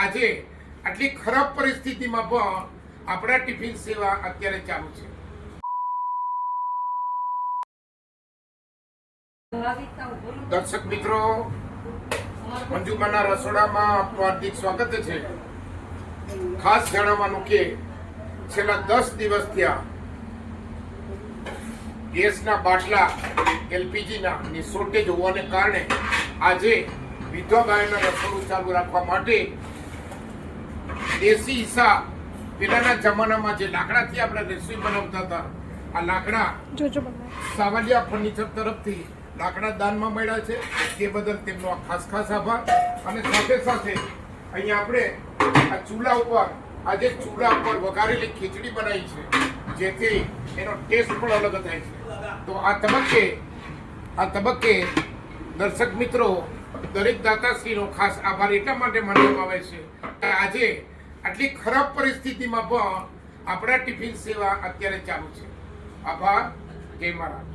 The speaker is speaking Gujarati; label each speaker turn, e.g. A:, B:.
A: આજે આટલી ખરાબ પરિસ્થિતિમાં પણ આપણા ટિફિન સેવા અત્યારે ચાલુ છે. દર્શક મિત્રો, મંજુમાના રસોડામાં આપનું હાર્દિક સ્વાગત છે. ખાસ જણાવવાનું કે છેલ્લા 10 દિવસ થયા ગેસના બાટલા એલપીજીના ની શોર્ટેજ હોવાને કારણે આજે વિધવા બહેનોના રસોડું ચાલુ રાખવા માટે દેશી હિસાબ પેલાના જમાનામાં જે લાકડાથી આપણે રસોઈ બનાવતા હતા, આ લાકડા સાવલિયા ફર્નિચર તરફથી લાકડા દાનમાં મળ્યા છે. તે બદલ તેમનો આ ખાસ આભાર. અને સાથે સાથે અહીંયા આપણે આ ચૂલા ઉપર વઘારેલી ખીચડી બનાવી છે, જેથી એનો ટેસ્ટ પણ અલગ થાય છે. તો આ તબક્કે દર્શક મિત્રો, દરેક દાતાશ્રીનો ખાસ આભાર એટલા માટે માનવામાં આવે છે કે આજે આટલી ખરાબ પરિસ્થિતિમાં પણ આપણા ટિફિન સેવા અત્યારે ચાલુ છે. આભાર. જય મહારાજ.